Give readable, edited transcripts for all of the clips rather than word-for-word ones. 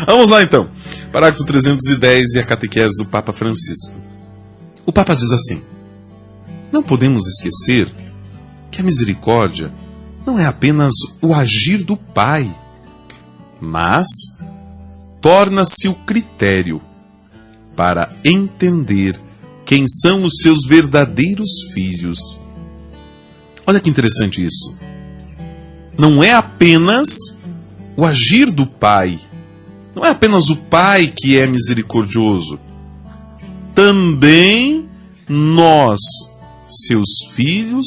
Vamos lá então. Parágrafo 310 e a catequese do Papa Francisco. O Papa diz assim: não podemos esquecer que a misericórdia não é apenas o agir do Pai, mas torna-se o critério para entender quem são os seus verdadeiros filhos. Olha que interessante isso. Não é apenas o agir do Pai. Não é apenas o Pai que é misericordioso. Também nós, seus filhos,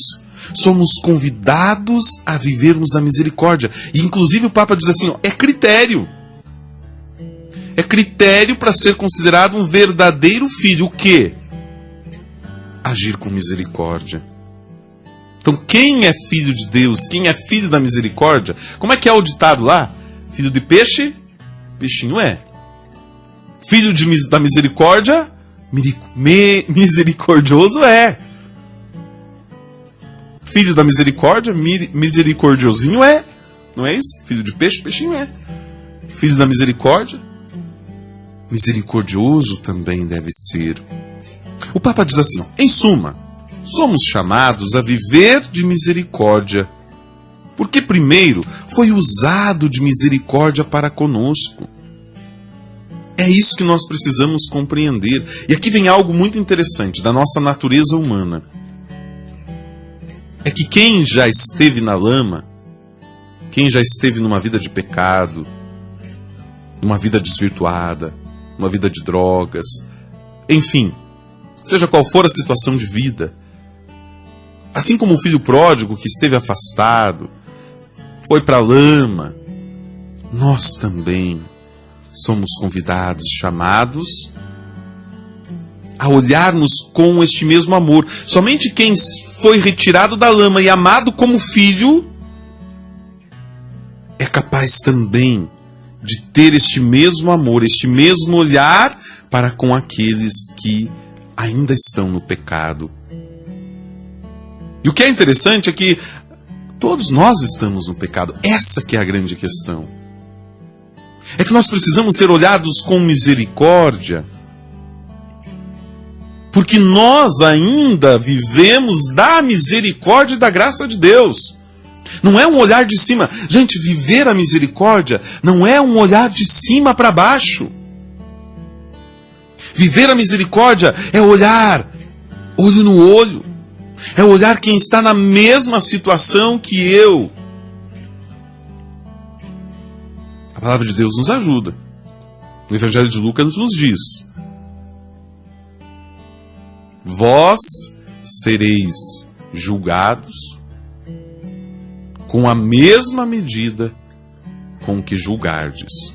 somos convidados a vivermos a misericórdia. E inclusive o Papa diz assim, é critério. É critério para ser considerado um verdadeiro filho. O quê? Agir com misericórdia. Então quem é filho de Deus, quem é filho da misericórdia, como é que é o ditado lá? Filho de peixe, peixinho é. Filho da misericórdia, misericordioso é. Filho da misericórdia, misericordiosinho é. Não é isso? Filho de peixe, peixinho é. Filho da misericórdia, misericordioso também deve ser. O Papa diz assim, em suma, somos chamados a viver de misericórdia, porque primeiro foi usado de misericórdia para conosco. É isso que nós precisamos compreender. E aqui vem algo muito interessante da nossa natureza humana. É que quem já esteve na lama, quem já esteve numa vida de pecado, numa vida desvirtuada, numa vida de drogas, enfim, seja qual for a situação de vida, assim como o filho pródigo que esteve afastado, foi para a lama, nós também somos convidados, chamados a olharmos com este mesmo amor. Somente quem foi retirado da lama e amado como filho é capaz também de ter este mesmo amor, este mesmo olhar para com aqueles que ainda estão no pecado. E o que é interessante é que todos nós estamos no pecado. Essa que é a grande questão. É que nós precisamos ser olhados com misericórdia, porque nós ainda vivemos da misericórdia e da graça de Deus. Não é um olhar de cima. Gente, viver a misericórdia não é um olhar de cima para baixo. Viver a misericórdia é olhar olho no olho. É olhar quem está na mesma situação que eu. A palavra de Deus nos ajuda. O Evangelho de Lucas nos diz: vós sereis julgados com a mesma medida com que julgardes.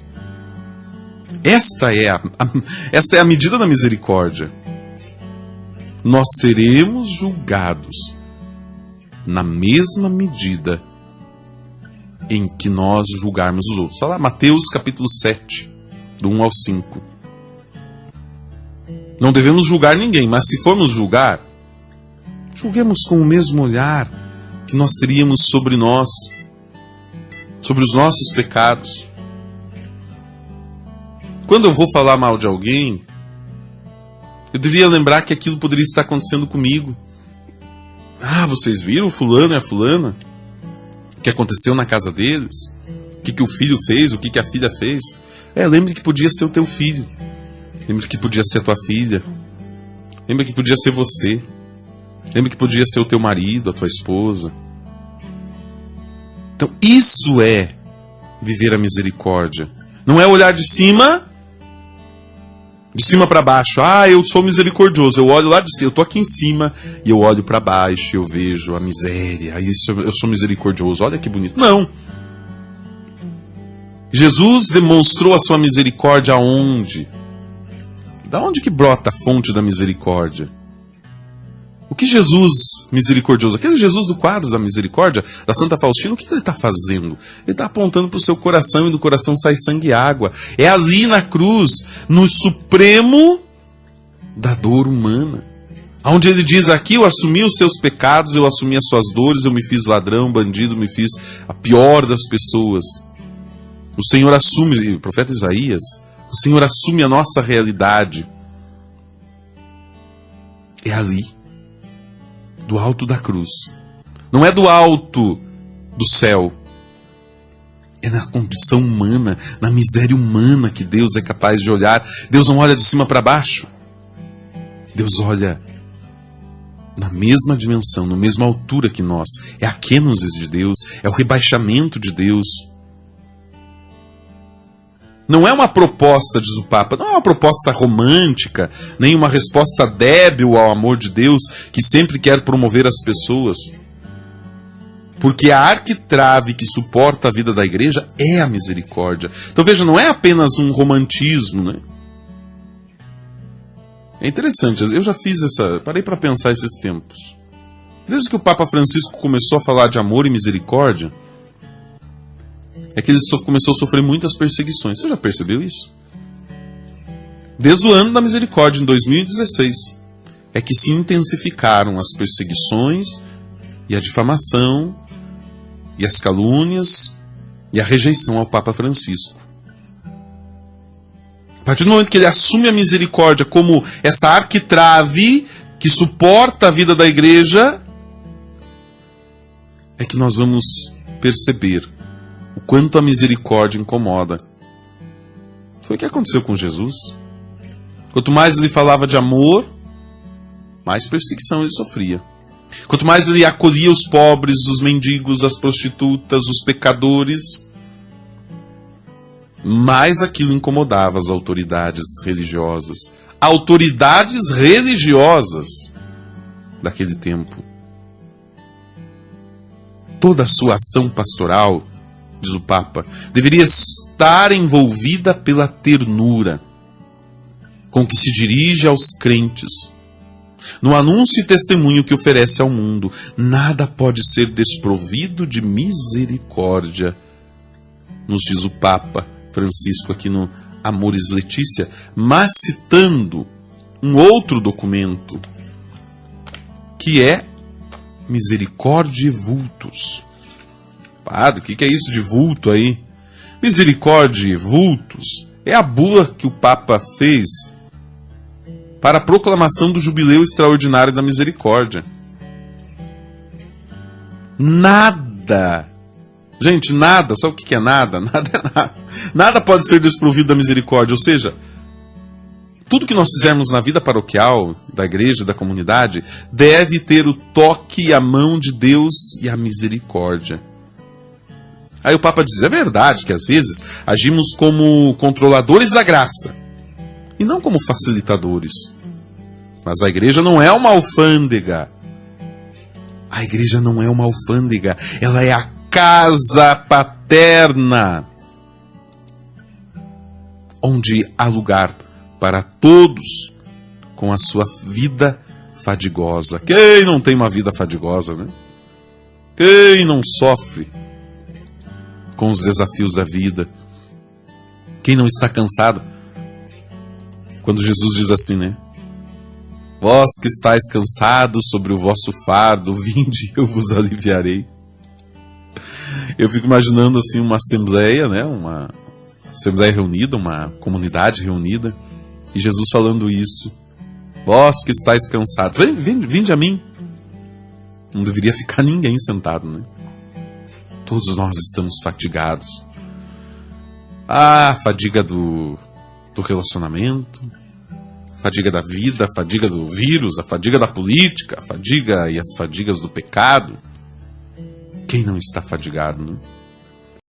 Esta é a medida da misericórdia. Nós seremos julgados na mesma medida em que nós julgarmos os outros. Olha lá, Mateus capítulo 7, do 1 ao 5. Não devemos julgar ninguém, mas se formos julgar, julguemos com o mesmo olhar que nós teríamos sobre nós, sobre os nossos pecados. Quando eu vou falar mal de alguém, eu deveria lembrar que aquilo poderia estar acontecendo comigo. Ah, vocês viram fulano e a fulana? O que aconteceu na casa deles? O que o filho fez? O que a filha fez? Lembre que podia ser o teu filho. Lembre que podia ser a tua filha. Lembre que podia ser você. Lembre que podia ser o teu marido, a tua esposa. Então, isso é viver a misericórdia. Não é olhar de cima para baixo. Ah, eu sou misericordioso. Eu olho lá de cima, eu estou aqui em cima e eu olho para baixo e eu vejo a miséria. Aí eu sou misericordioso. Olha que bonito. Não. Jesus demonstrou a sua misericórdia aonde? Da onde que brota a fonte da misericórdia? O que Jesus misericordioso, aquele Jesus do quadro da misericórdia, da Santa Faustina, o que ele está fazendo? Ele está apontando para o seu coração e do coração sai sangue e água. É ali na cruz, no supremo da dor humana. Onde ele diz, aqui eu assumi os seus pecados, eu assumi as suas dores, eu me fiz ladrão, bandido, me fiz a pior das pessoas. O Senhor assume, o profeta Isaías, o Senhor assume a nossa realidade. É ali, do alto da cruz. Não é do alto do céu. É na condição humana, na miséria humana que Deus é capaz de olhar. Deus não olha de cima para baixo. Deus olha na mesma dimensão, na mesma altura que nós. É a kenosis de Deus, é o rebaixamento de Deus. Não é uma proposta, diz o Papa, não é uma proposta romântica, nem uma resposta débil ao amor de Deus, que sempre quer promover as pessoas. Porque a arquitrave que suporta a vida da igreja é a misericórdia. Então veja, não é apenas um romantismo, né? É interessante, eu já parei para pensar esses tempos. Desde que o Papa Francisco começou a falar de amor e misericórdia, é que ele começou a sofrer muitas perseguições. Você já percebeu isso? Desde o ano da misericórdia, em 2016, é que se intensificaram as perseguições e a difamação e as calúnias e a rejeição ao Papa Francisco. A partir do momento que ele assume a misericórdia como essa arquitrave que suporta a vida da igreja, é que nós vamos perceber o quanto a misericórdia incomoda. Foi o que aconteceu com Jesus. Quanto mais ele falava de amor, mais perseguição ele sofria. Quanto mais ele acolhia os pobres, os mendigos, as prostitutas, os pecadores, mais aquilo incomodava as autoridades religiosas. Autoridades religiosas daquele tempo. Toda a sua ação pastoral, diz o Papa, deveria estar envolvida pela ternura com que se dirige aos crentes. No anúncio e testemunho que oferece ao mundo, nada pode ser desprovido de misericórdia, nos diz o Papa Francisco aqui no Amoris Laetitia, mas citando um outro documento, que é Misericordiae Vultus. Padre, o que é isso de vulto aí? Misericordiae Vultus é a bula que o Papa fez para a proclamação do Jubileu Extraordinário da Misericórdia. Nada, gente, nada, sabe o que é nada? Nada é nada. Nada pode ser desprovido da misericórdia, ou seja, tudo que nós fizermos na vida paroquial, da igreja, da comunidade, deve ter o toque e a mão de Deus e a misericórdia. Aí o Papa diz, é verdade que às vezes agimos como controladores da graça, e não como facilitadores. Mas a igreja não é uma alfândega. A igreja não é uma alfândega. Ela é a casa paterna, onde há lugar para todos com a sua vida fadigosa. Quem não tem uma vida fadigosa, né? Quem não sofre com os desafios da vida? Quem não está cansado? Quando Jesus diz assim, né? Vós que estáis cansados sobre o vosso fardo, vinde, eu vos aliviarei. Eu fico imaginando assim uma assembleia, né? Uma assembleia reunida, uma comunidade reunida, e Jesus falando isso. Vós que estáis cansados, vinde a mim. Não deveria ficar ninguém sentado, né? Todos nós estamos fatigados. A fadiga do relacionamento, a fadiga da vida, a fadiga do vírus, a fadiga da política, a fadiga e as fadigas do pecado. Quem não está fadigado, né?